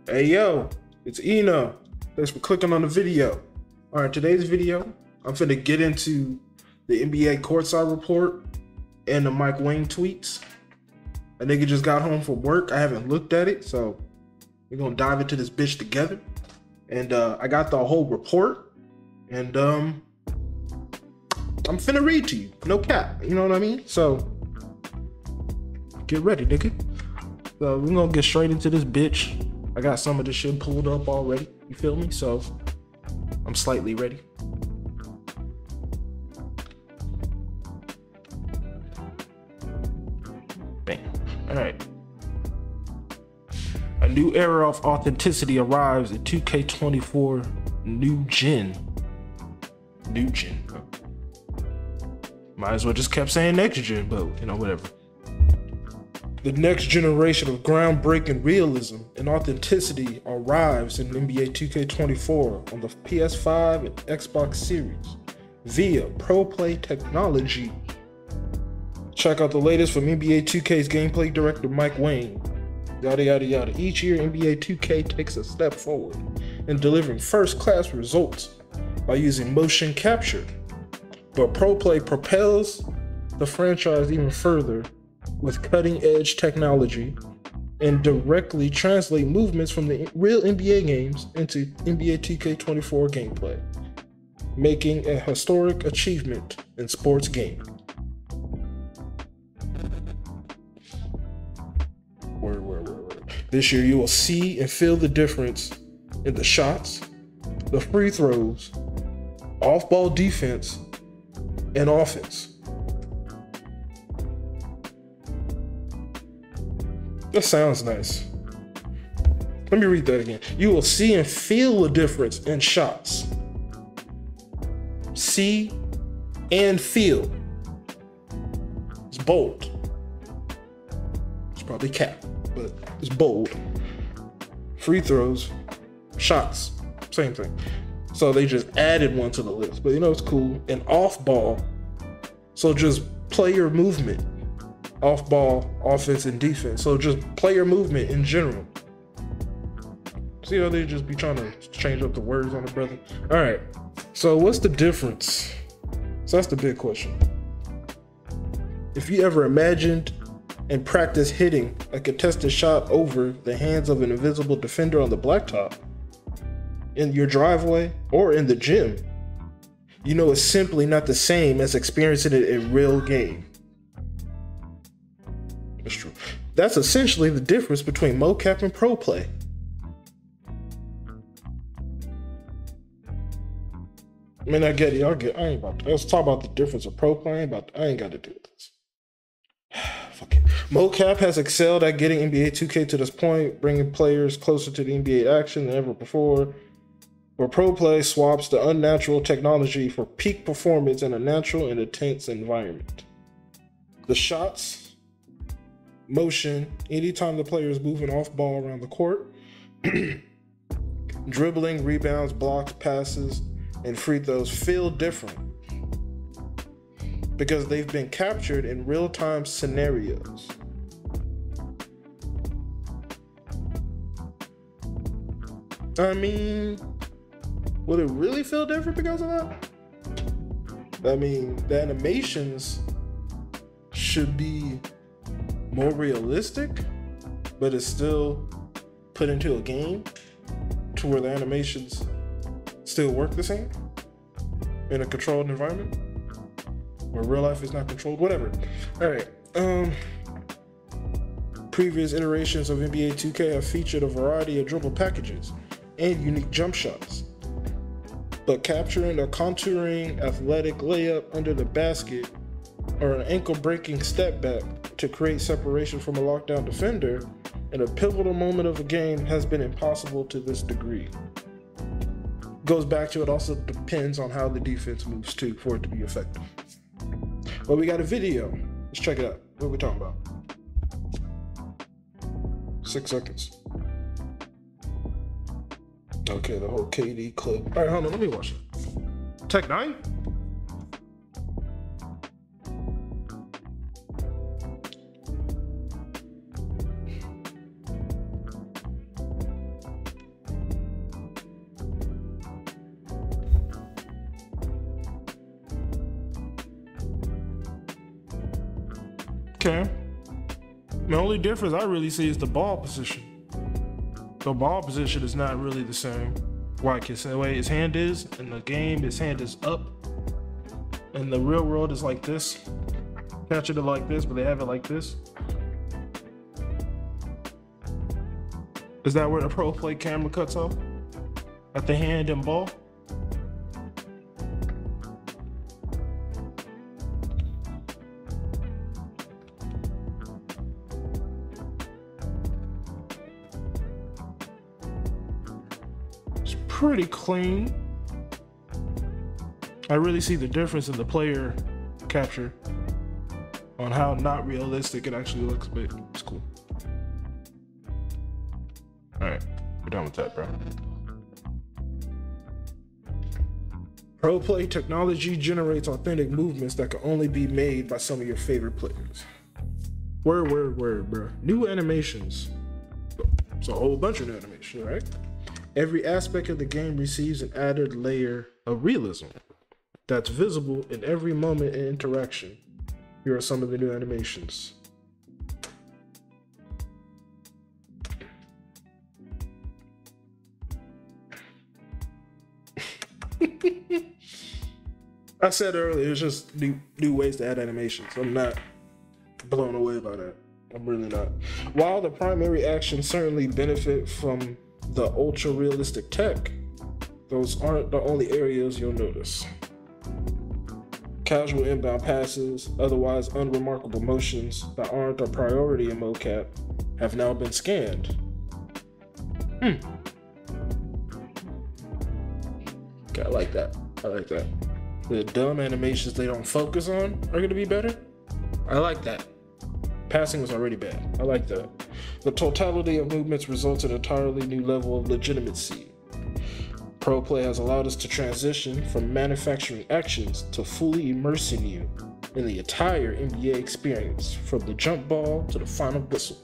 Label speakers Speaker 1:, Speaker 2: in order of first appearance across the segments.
Speaker 1: Hey yo, it's Eno. Thanks for clicking on the video. Alright, today's video, I'm finna get into the NBA Courtside report and the Mike Wang tweets. A nigga just got home from work. I haven't looked at it, so we're gonna dive into this bitch together. And I got the whole report, and I'm finna read to you. No cap, you know what I mean? So get ready, nigga. So we're gonna get straight into this bitch. I got some of this shit pulled up already, you feel me? So I'm slightly ready. Bam. All right. A new era of authenticity arrives in 2K24 New Gen. New Gen. Might as well just kept saying next gen, but you know, whatever. The next generation of groundbreaking realism and authenticity arrives in NBA 2K24 on the PS5 and Xbox Series via Pro Play technology. Check out the latest from NBA 2K's gameplay director Mike Wang. Yada yada yada. Each year, NBA 2K takes a step forward in delivering first-class results by using motion capture. But Pro Play propels the franchise even further with cutting-edge technology and directly translate movements from the real NBA games into NBA 2K24 gameplay, making a historic achievement in sports gaming. This year you will see and feel the difference in the shots, the free throws, off-ball defense, and offense. That sounds nice. Let me read that again. You will see and feel the difference in shots. See and feel. It's bold. It's probably cap, but it's bold. Free throws, shots, same thing. So they just added one to the list, but you know, it's cool. And off ball, so just player movement. Off ball, offense, and defense. So just player movement in general. See how they just be trying to change up the words on it, brother? All right. So what's the difference? So that's the big question. If you ever imagined and practiced hitting a contested shot over the hands of an invisible defender on the blacktop, in your driveway, or in the gym, you know it's simply not the same as experiencing it in real game. That's true. That's essentially the difference between mocap and pro play. I mean, I get it. I ain't about to. Let's talk about the difference of pro play. I ain't got to do this. Fuck it. Mocap has excelled at getting NBA 2K to this point, bringing players closer to the NBA action than ever before. But pro play swaps the unnatural technology for peak performance in a natural and intense environment. The shots, motion, anytime the player is moving off ball around the court, dribbling, rebounds, blocks, passes, and free throws feel different because they've been captured in real-time scenarios. I mean, would it really feel different because of that? I mean, the animations should be more realistic, but it's still put into a game to where the animations still work the same in a controlled environment where real life is not controlled, whatever. All right. Previous iterations of NBA 2K have featured a variety of dribble packages and unique jump shots, but capturing a contouring athletic layup under the basket or an ankle-breaking step back to create separation from a lockdown defender in a pivotal moment of a game has been impossible to this degree. Goes back to it also depends on how the defense moves too for it to be effective. But we got a video. Let's check it out. What are we talking about? 6 seconds. Okay, the whole KD clip. All right, hold on. Let me watch it. Tech 9? Okay. The only difference I really see is the ball position. The ball position is not really the same. Like the way his hand is in the game, his hand is up. In the real world, is like this. Catching it like this, but they have it like this. Is that where the pro play camera cuts off? At the hand and ball? It's pretty clean. I really see the difference in the player capture on how not realistic it actually looks, but it's cool. All right, we're done with that, bro. Pro play technology generates authentic movements that can only be made by some of your favorite players. Word, bro. New animations. It's a whole bunch of new animation, right? Every aspect of the game receives an added layer of realism that's visible in every moment and interaction. Here are some of the new animations. I said earlier, it's just new ways to add animations. I'm not blown away by that. I'm really not. While the primary actions certainly benefit from the ultra realistic tech, those aren't the only areas you'll notice. Casual inbound passes, otherwise unremarkable motions that aren't a priority in mocap, have now been scanned. Okay, I like that. The dumb animations they don't focus on are gonna be better. I like that. Passing was already bad. I like that. The totality of movements results in an entirely new level of legitimacy. Pro play has allowed us to transition from manufacturing actions to fully immersing you in the entire NBA experience, from the jump ball to the final whistle.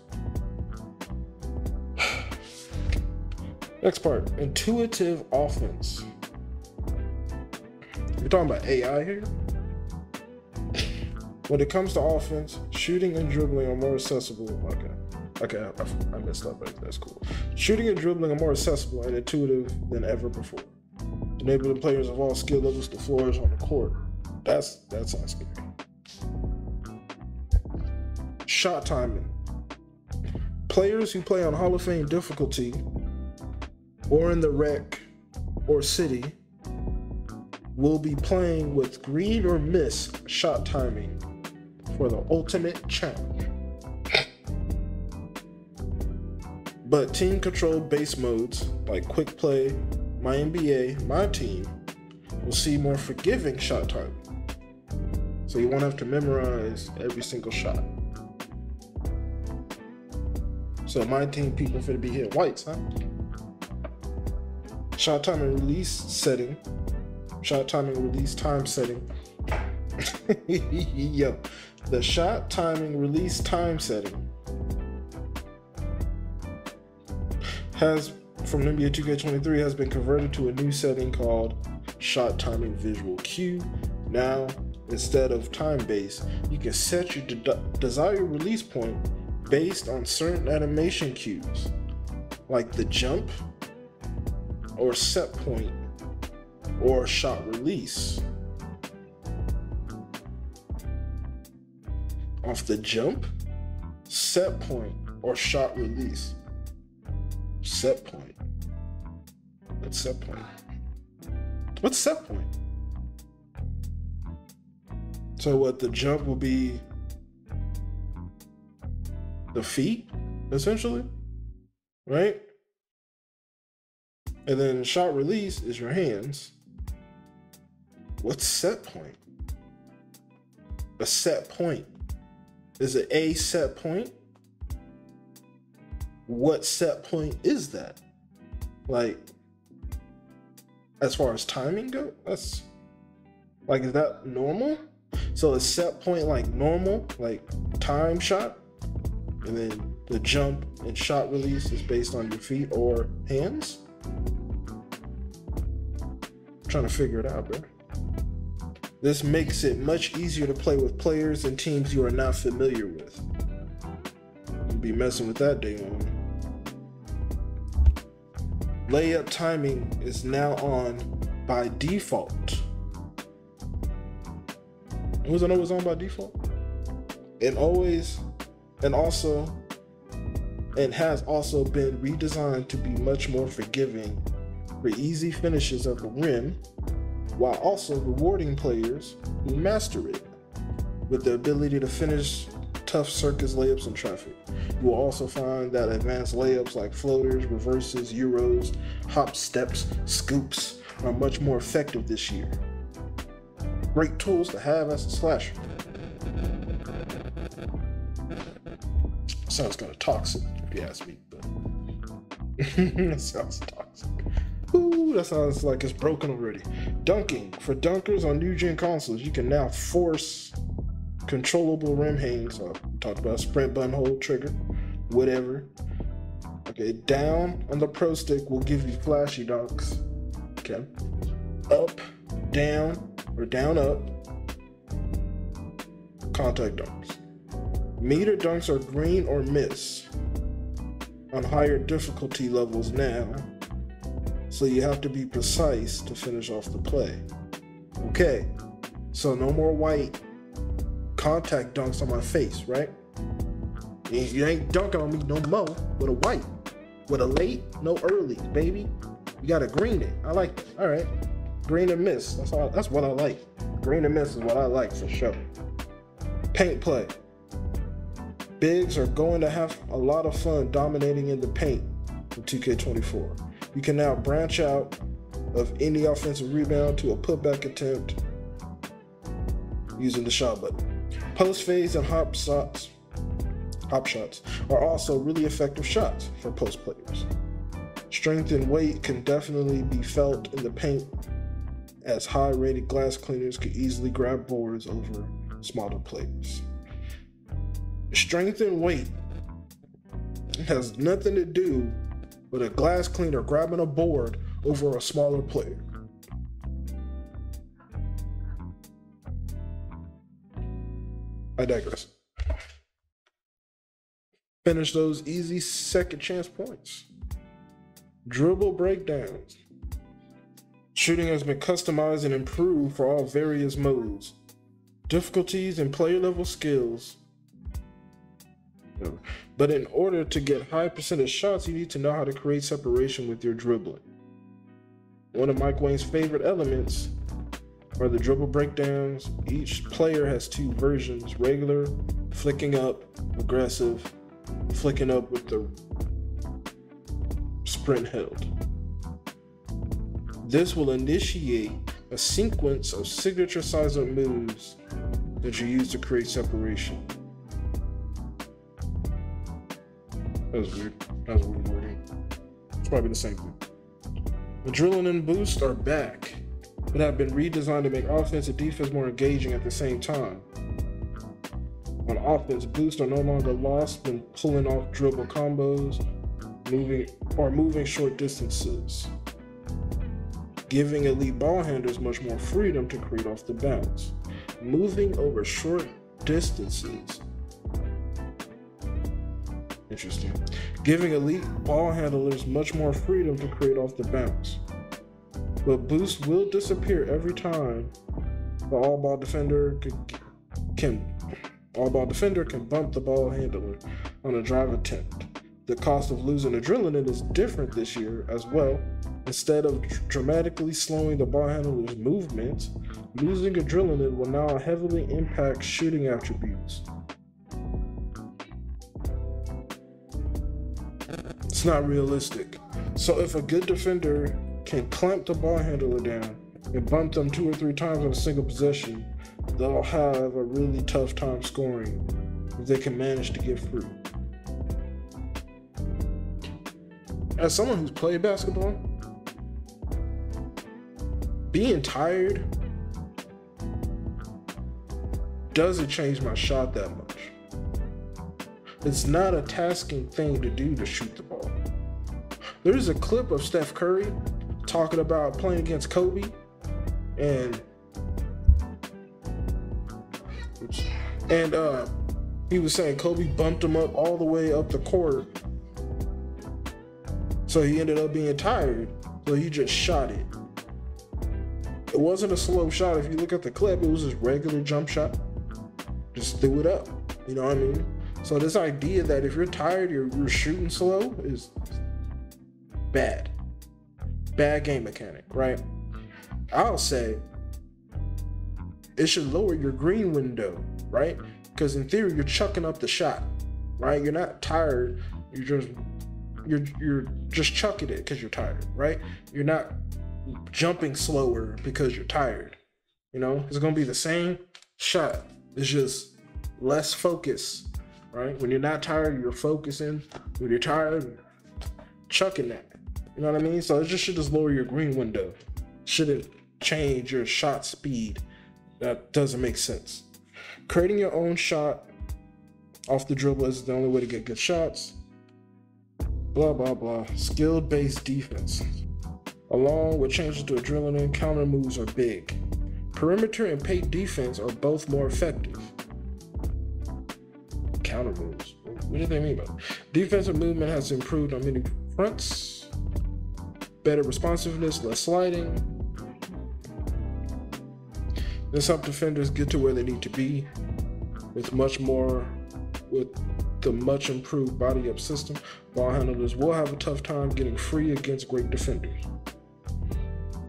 Speaker 1: Next part, intuitive offense. We're talking about AI here. When it comes to offense, shooting and dribbling are more accessible. Okay, I messed up, but that's cool. Shooting and dribbling are more accessible and intuitive than ever before, enabling players of all skill levels to flourish on the court. That sounds scary. Shot timing. Players who play on Hall of Fame difficulty or in the rec or city will be playing with green or miss shot timing for the ultimate challenge. But team-controlled base modes like Quick Play, My NBA, My Team will see more forgiving shot timing. So you won't have to memorize every single shot. So My Team people finna be hitting whites, huh? Shot timing release setting. Shot timing release time setting. Yo, the shot timing release time setting from NBA 2K23 has been converted to a new setting called shot timing visual cue. Now, instead of time based, you can set your desired release point based on certain animation cues, like the jump or set point or shot release. Off the jump, set point, or shot release. Set point. What's set point? What's set point? So what, the jump will be the feet, essentially? Right? And then shot release is your hands. What's set point? A set point. Is it a set point? What set point is that? Like, as far as timing go, that's like, is that normal? So is set point like normal, like time shot? And then the jump and shot release is based on your feet or hands? I'm trying to figure it out, bro. This makes it much easier to play with players and teams you are not familiar with. You'll be messing with that day one. Layup timing is now on by default. Was it always on by default? And has also been redesigned to be much more forgiving for easy finishes at the rim, while also rewarding players who master it with the ability to finish tough circus layups in traffic. You will also find that advanced layups like floaters, reverses, euros, hop steps, scoops are much more effective this year. Great tools to have as a slasher. Sounds kind of toxic, if you ask me, but that sounds toxic. Ooh, that sounds like it's broken already. Dunking. For dunkers on new-gen consoles, you can now force controllable rim hangs. So I talked about sprint button, hold, trigger, whatever. Okay, down on the Pro Stick will give you flashy dunks. Okay. Up, down, or down, up. Contact dunks. Meter dunks are green or miss on higher difficulty levels now, so you have to be precise to finish off the play. Okay, so no more white contact dunks on my face, right? You ain't dunking on me no more with a white. With a late, no early, baby. You gotta green it. I like that. All right, green and miss. That's what I like. Green and miss is what I like for sure. Paint play. Bigs are going to have a lot of fun dominating in the paint in 2K24. You can now branch out of any offensive rebound to a putback attempt using the shot button. Post fades and hop shots are also really effective shots for post players. Strength and weight can definitely be felt in the paint, as high-rated glass cleaners could easily grab boards over smaller players. Strength and weight has nothing to do with a glass cleaner grabbing a board over a smaller player. I digress. Finish those easy second chance points. Dribble breakdowns. Shooting has been customized and improved for all various modes, difficulties, and player level skills. But in order to get high percentage shots, you need to know how to create separation with your dribbling. One of Mike Wang's favorite elements are the dribble breakdowns. Each player has two versions: regular, flicking up, aggressive, flicking up with the sprint held. This will initiate a sequence of signature size-up moves that you use to create separation. That was weird. That was weird wording. It's probably the same thing. Adrenaline boosts are back, but have been redesigned to make offense and defense more engaging at the same time. On offense, boosts are no longer lost when pulling off dribble combos, moving short distances, giving elite ball handlers much more freedom to create off the bounce. Moving over short distances. Interesting. Giving elite ball handlers much more freedom to create off the bounce. But boosts will disappear every time the all-ball defender can bump the ball handler on a drive attempt. The cost of losing adrenaline is different this year as well. Instead of dramatically slowing the ball handler's movements, losing adrenaline will now heavily impact shooting attributes. It's not realistic. So if a good defender can clamp the ball handler down and bump them 2 or 3 times in a single possession, they'll have a really tough time scoring if they can manage to get free. As someone who's played basketball, being tired doesn't change my shot that much. It's not a tasking thing to do to shoot the ball. There's a clip of Steph Curry talking about playing against Kobe, and And he was saying Kobe bumped him up all the way up the court. So he ended up being tired. So he just shot it. It wasn't a slow shot. If you look at the clip, it was just regular jump shot. Just threw it up. You know what I mean? So this idea that if you're tired, you're shooting slow is bad. Bad game mechanic, right? I'll say it should lower your green window, right? Because in theory, you're chucking up the shot, right? You're not tired. You're just chucking it because you're tired, right? You're not jumping slower because you're tired. You know, it's gonna be the same shot. It's just less focus, right? When you're not tired, you're focusing. When you're tired, chucking that. You know what I mean? So it should just lower your green window. Shouldn't change your shot speed. That doesn't make sense. Creating your own shot off the dribble is the only way to get good shots. Blah, blah, blah. Skill-based defense. Along with changes to adrenaline, counter moves are big. Perimeter and paint defense are both more effective. Counter moves. What do they mean by that? Defensive movement has improved on many fronts. Better responsiveness, less sliding. This helps defenders get to where they need to be with the much improved body up system. Ball handlers will have a tough time getting free against great defenders.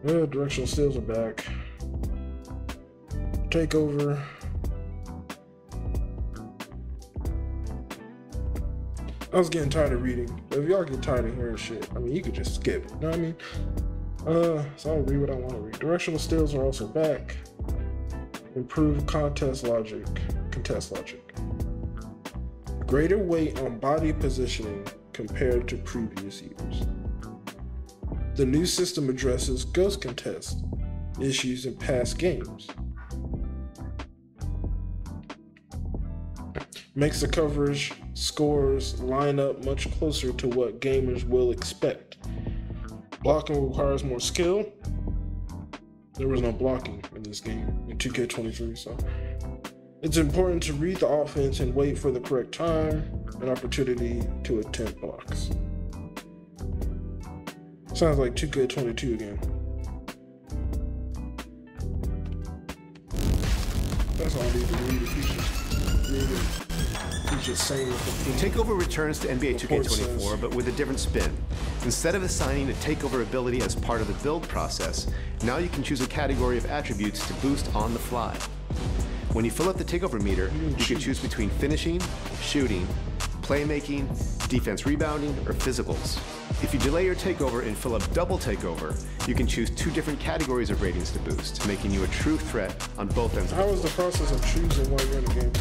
Speaker 1: Directional steals are back. Takeover. I was getting tired of reading. If y'all get tired of hearing shit, I mean, you could just skip. You know what I mean? So I'll read what I want to read. Directional steals are also back. Improved contest logic. Greater weight on body positioning compared to previous years. The new system addresses ghost contest issues in past games. Makes the coverage scores line up much closer to what gamers will expect. Blocking requires more skill. There was no blocking in this game in 2K23, so it's important to read the offense and wait for the correct time and opportunity to attempt blocks. Sounds like 2K22 again. That's all I need to read. He's just saying what the
Speaker 2: Takeover returns to NBA 2K24, but with a different spin. Instead of assigning a takeover ability as part of the build process, now you can choose a category of attributes to boost on the fly. When you fill up the takeover meter, you can choose between finishing, shooting, playmaking, defense rebounding, or physicals. If you delay your takeover and fill up double takeover, you can choose 2 different categories of ratings to boost, making you a true threat on both ends of the floor.
Speaker 1: How is the process of choosing while you're in the game?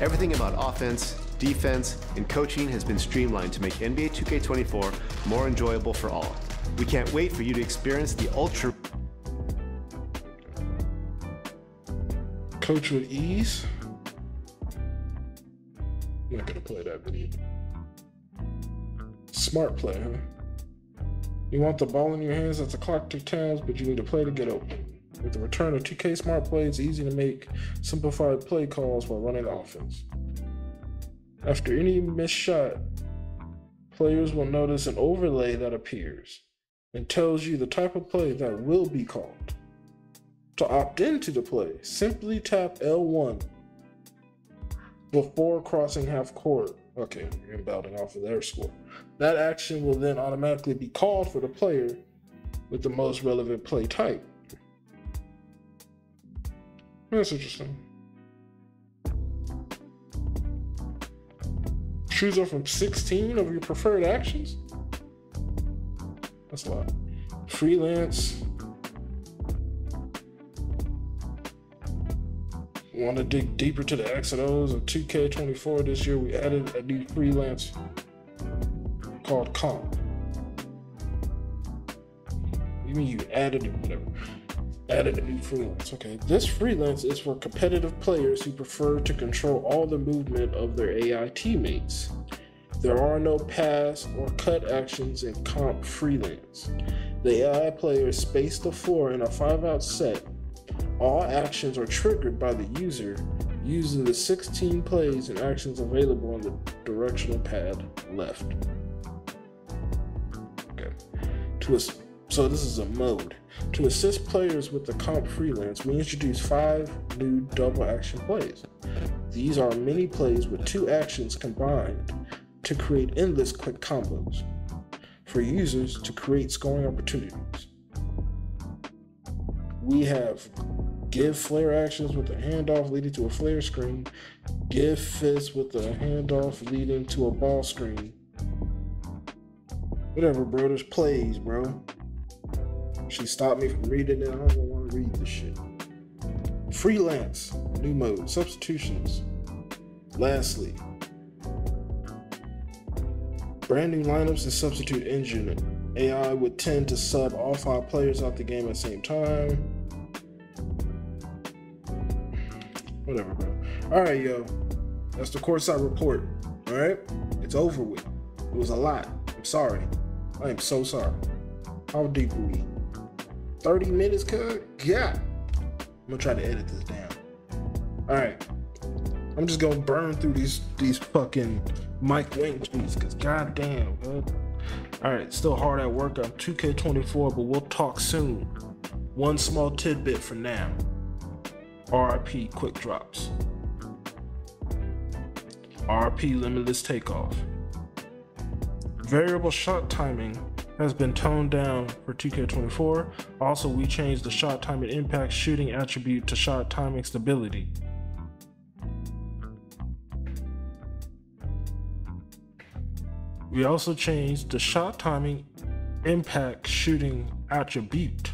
Speaker 2: Everything about offense, defense, and coaching has been streamlined to make NBA 2K24 more enjoyable for all. We can't wait for you to experience the ultra...
Speaker 1: Coach with ease? I'm not gonna play that video. Smart play, huh? You want the ball in your hands as the clock ticks times, but you need to play to get open. With the return of 2K Smart Play, it's easy to make simplified play calls while running the offense. After any missed shot, players will notice an overlay that appears and tells you the type of play that will be called. To opt into the play, simply tap L1 before crossing half court. Okay, you're inbounding off of their score. That action will then automatically be called for the player with the most relevant play type. That's interesting. Choose up from 16 of your preferred actions? That's a lot. Freelance. Want to dig deeper to the X and O's of 2K24 this year? We added a new freelance called Comp. You mean you added it? Whatever. Added a new freelance. Okay, this freelance is for competitive players who prefer to control all the movement of their AI teammates. There are no pass or cut actions in Comp freelance. The AI players space the floor in a 5-out set. All actions are triggered by the user using the 16 plays and actions available on the directional pad left. Okay. So this is a mode. To assist players with the comp freelance, we introduce 5 new double action plays. These are mini plays with 2 actions combined to create endless quick combos for users to create scoring opportunities. We have give flare actions with a handoff leading to a flare screen, give fist with a handoff leading to a ball screen. Whatever, bro, there's plays, bro. She stopped me from reading it. I don't want to read this shit. Freelance, new mode, substitutions. Lastly, brand new lineups and substitute engine. AI would tend to sub all 5 players out the game at the same time. Whatever, bro. Alright, yo. That's the Courtside report. Alright? It's over with. It was a lot. I'm sorry. I am so sorry. How deep are we? 30 minutes, cuz? Yeah. I'm gonna try to edit this down. Alright. I'm just gonna burn through these fucking Mike Wang tweets, cause goddamn, bud. Alright, still hard at work on 2K24, but we'll talk soon. One small tidbit for now. RP quick drops. RP limitless takeoff. Variable shot timing has been toned down for 2K24. Also, we changed the shot timing impact shooting attribute to shot timing stability. We also changed the shot timing impact shooting attribute.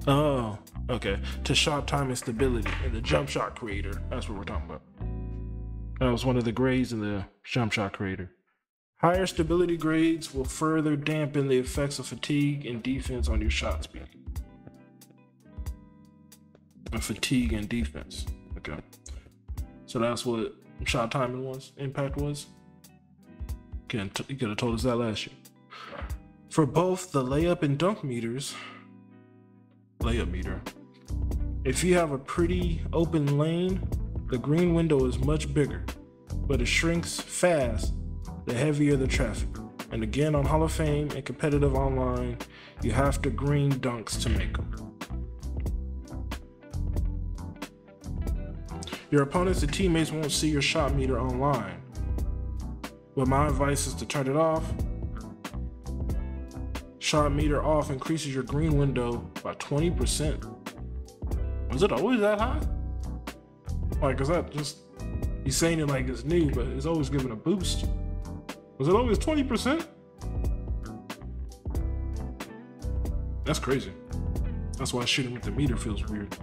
Speaker 1: Oh, okay. To shot timing stability in the jump shot creator. That's what we're talking about. That was one of the grades in the jump shot creator. Higher stability grades will further dampen the effects of fatigue and defense on your shot speed. Fatigue and defense. Okay. So that's what shot timing was, impact was. You could have told us that last year. For both the layup and dunk meters, layup meter, if you have a pretty open lane, the green window is much bigger, but it shrinks fast the heavier the traffic. And again, on Hall of Fame and competitive online, you have to green dunks to make them. Your opponents and teammates won't see your shot meter online, but my advice is to turn it off. Shot meter off increases your green window by 20%. Was it always that high? Like, is that just, he's saying it like it's new, but it's always giving a boost. Was it always 20%? That's crazy. That's why shooting with the meter feels weird.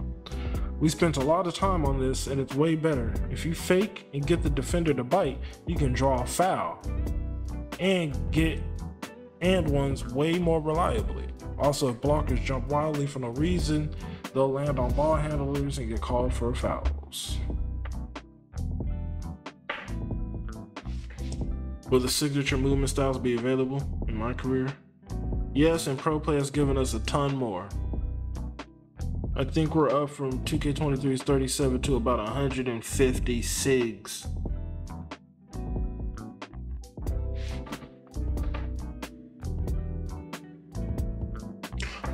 Speaker 1: We spent a lot of time on this, and it's way better. If you fake and get the defender to bite, you can draw a foul and get and ones way more reliably. Also, if blockers jump wildly for no reason, they'll land on ball handlers and get called for fouls. Will the signature movement styles be available in my career? Yes, and Pro Play has given us a ton more. I think we're up from 2K23's 37 to about 150 SIGs.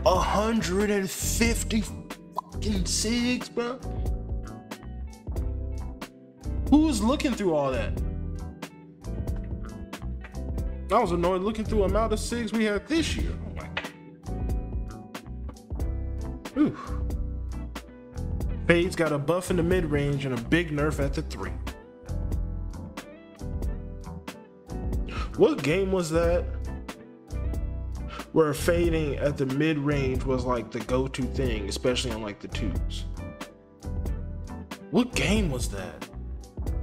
Speaker 1: $150 fucking SIGs, bro. Who's looking through all that? I was annoyed looking through the amount of SIGs we had this year. Oh my God. Ooh. Fade's got a buff in the mid-range and a big nerf at the 3. What game was that where fading at the mid-range was like the go-to thing, especially on like the 2s? What game was that?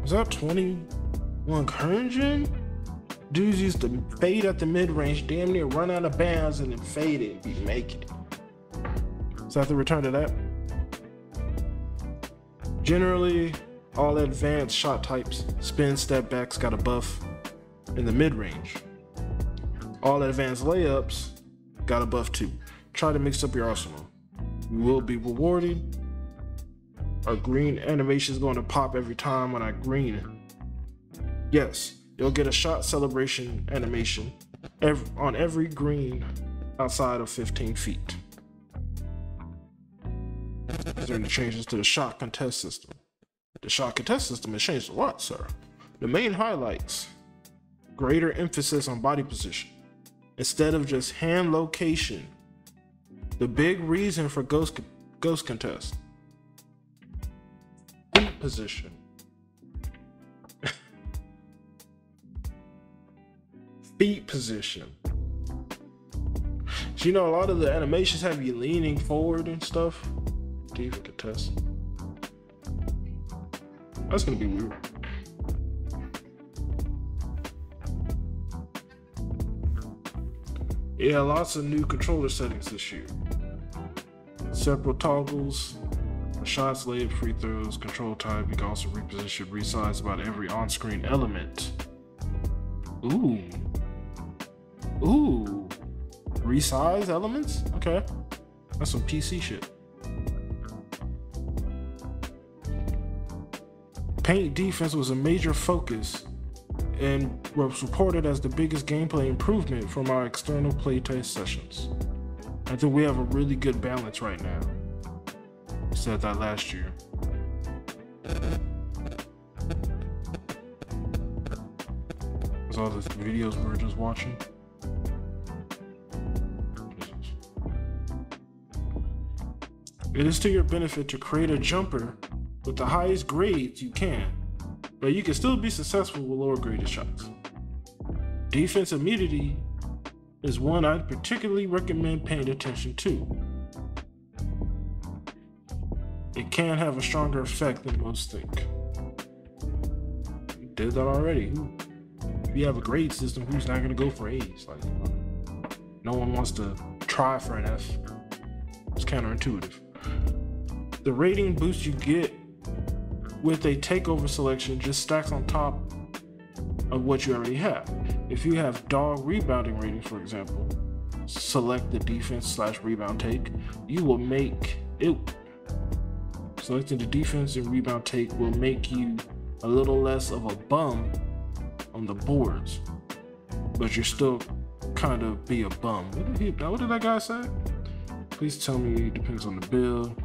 Speaker 1: Was that 21 current gen? Dudes used to fade at the mid-range, damn near run out of bounds and then fade it and be making it. Is that the return to that? Generally, all advanced shot types, spin, step backs got a buff in the mid-range. All advanced layups got a buff too. Try to mix up your arsenal. You will be rewarded Are green animations going to pop every time when I green? Yes, you'll get a shot celebration animation on every green outside of 15 feet. Is there any changes to the shot contest system? The shot contest system has changed a lot, sir. The main highlights: greater emphasis on body position instead of just hand location. The big reason for ghost contest: feet position. Feet position. So, you know, a lot of the animations have you leaning forward and stuff. Diva contest. That's gonna be weird. Yeah, lots of new controller settings this year. Separate toggles, shots, layup, free throws, control type. You can also reposition, resize about every on-screen element. Ooh. Resize elements? Okay. That's some PC shit. Paint defense was a major focus and was reported as the biggest gameplay improvement from our external playtest sessions. I think we have a really good balance right now. I said that last year. That's all the videos we were just watching. It is to your benefit to create a jumper with the highest grades you can, but you can still be successful with lower graded shots. Defense immunity is one I'd particularly recommend paying attention to. It can have a stronger effect than most think. We did that already. If you have a grade system, who's not gonna go for A's? Like, no one wants to try for an F. It's counterintuitive. The rating boost you get with a takeover selection just stacks on top of what you already have. If you have dog rebounding ratings, for example, select the defense/rebound take. You will make it. Selecting the defense and rebound take will make you a little less of a bum on the boards, but you're still kind of be a bum. What did that guy say? Please tell me it depends on the build.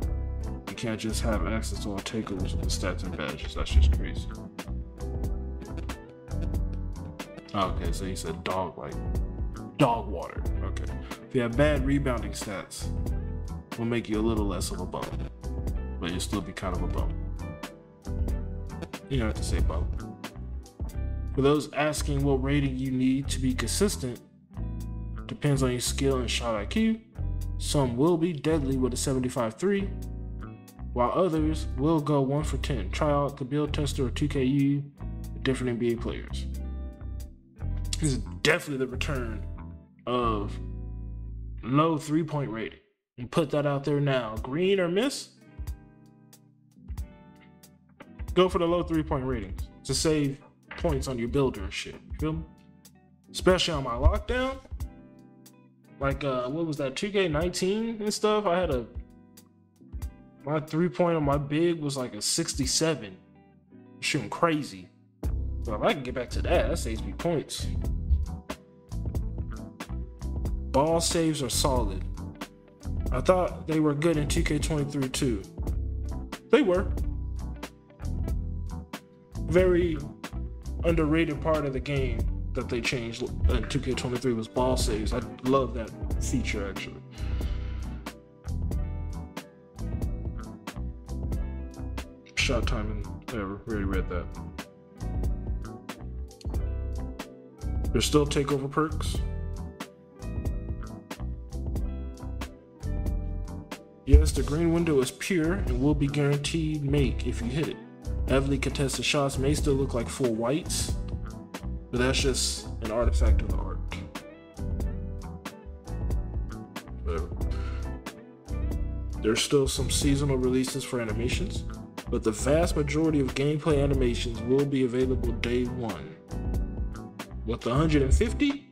Speaker 1: You can't just have access to all takeovers with the stats and badges. That's just crazy. Okay, so he said dog, like dog water. Okay. If you have bad rebounding stats, will make you a little less of a bum, but you'll still be kind of a bum. You don't have to say bum. For those asking what rating you need to be consistent, depends on your skill and shot IQ. Some will be deadly with a 75-3, while others will go 1 for 10. Try out the build tester or 2KU with different NBA players. This is definitely the return of low 3-point rating. And put that out there now. Green or miss? Go for the low 3-point ratings to save points on your builder and shit. You feel me? Especially on my lockdown. Like, what was that, 2K19 and stuff? I had my 3-point on my big was like a 67. Shooting crazy. So if I can get back to that saves me points. Ball saves are solid. I thought they were good in 2K23 too. They were. Very underrated part of the game that they changed in 2K23 was ball saves. I love that feature actually. Shot timing, whatever, we already read that. There's still takeover perks. Yes, the green window is pure and will be guaranteed make if you hit it. Heavily contested shots may still look like full whites, but that's just an artifact of the art. Whatever. There's still some seasonal releases for animations, but the vast majority of gameplay animations will be available day one. With 150?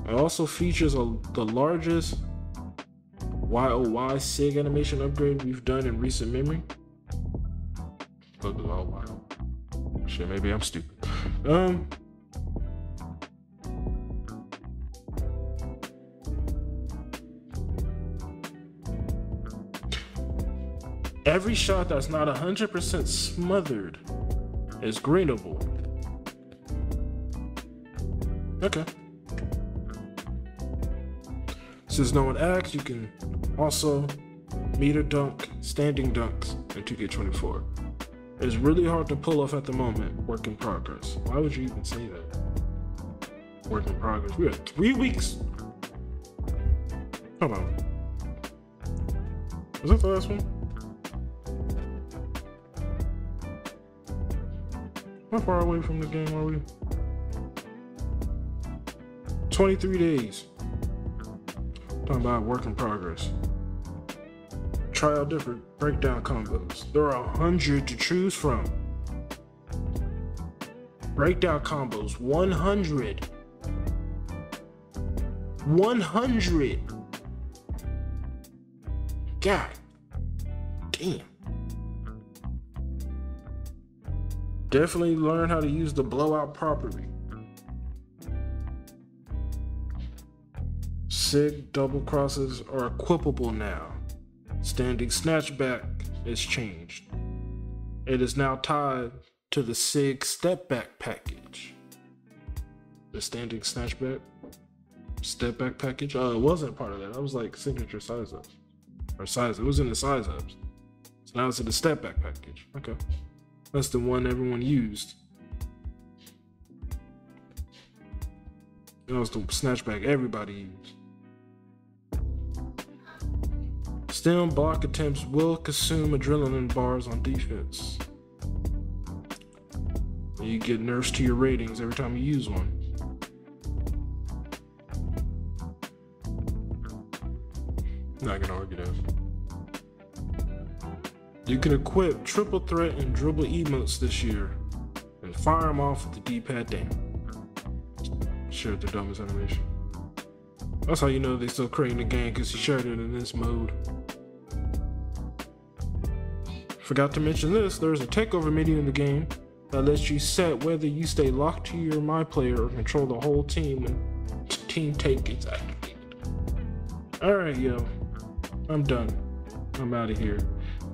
Speaker 1: It also features the largest YOY SIG animation upgrade we've done in recent memory. Oh wow. Shit, maybe I'm stupid. Every shot that's not 100% smothered is greenable. Okay. Since no one asks, you can also meter dunk, standing dunks in 2K24. It's really hard to pull off at the moment. Work in progress. Why would you even say that? Work in progress. We have 3 weeks. Hold on. Was that the last one? How far away from the game are we? 23 days. Talking about work in progress. Try out different breakdown combos. There are 100 to choose from. Breakdown combos, 100. 100. God damn. Definitely learn how to use the blowout properly. SIG double crosses are equipable now. Standing snatchback is changed. It is now tied to the SIG step back package. The standing snatchback step back package? It wasn't part of that. That was like signature size ups. Or size, it was in the size ups. So now it's in the step back package. Okay. That's the one everyone used. That was the snatchback everybody used. Stem block attempts will consume adrenaline bars on defense. You get nerfs to your ratings every time you use one. Not gonna argue that. You can equip triple threat and dribble emotes this year and fire them off with the D-pad down. Shared the dumbest animation. That's how you know they still creating the game, because he shared it in this mode. Forgot to mention this, there's a takeover menu in the game that lets you set whether you stay locked to your my player or control the whole team when team take gets activated. Alright, yo. I'm done. I'm out of here.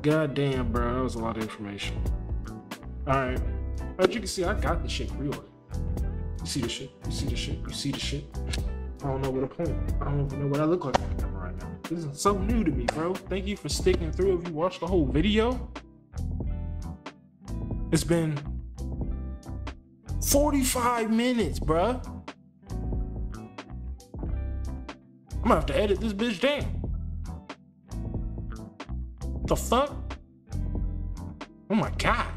Speaker 1: God damn, bro, that was a lot of information. Alright. As you can see, I got the shit real. You see the shit? You see the shit? You see the shit? I don't know what to point. I don't even know what I look like on the camera right now. This is so new to me, bro. Thank you for sticking through. If you watched the whole video, it's been 45 minutes, bro. I'm gonna have to edit this bitch down. The fuck? Oh my god.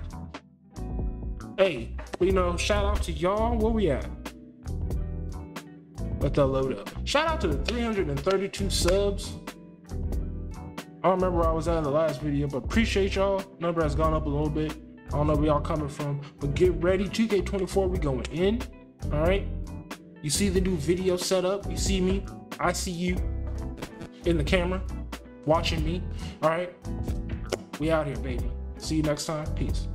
Speaker 1: Hey, you know, shout out to y'all. Where we at? Let that load up. Shout out to the 332 subs. I don't remember where I was at in the last video, but appreciate y'all. Number has gone up a little bit. I don't know where y'all coming from, but get ready. 2K24, we going in. All right. You see the new video setup. You see me. I see you in the camera watching me. All right. We out here, baby. See you next time. Peace.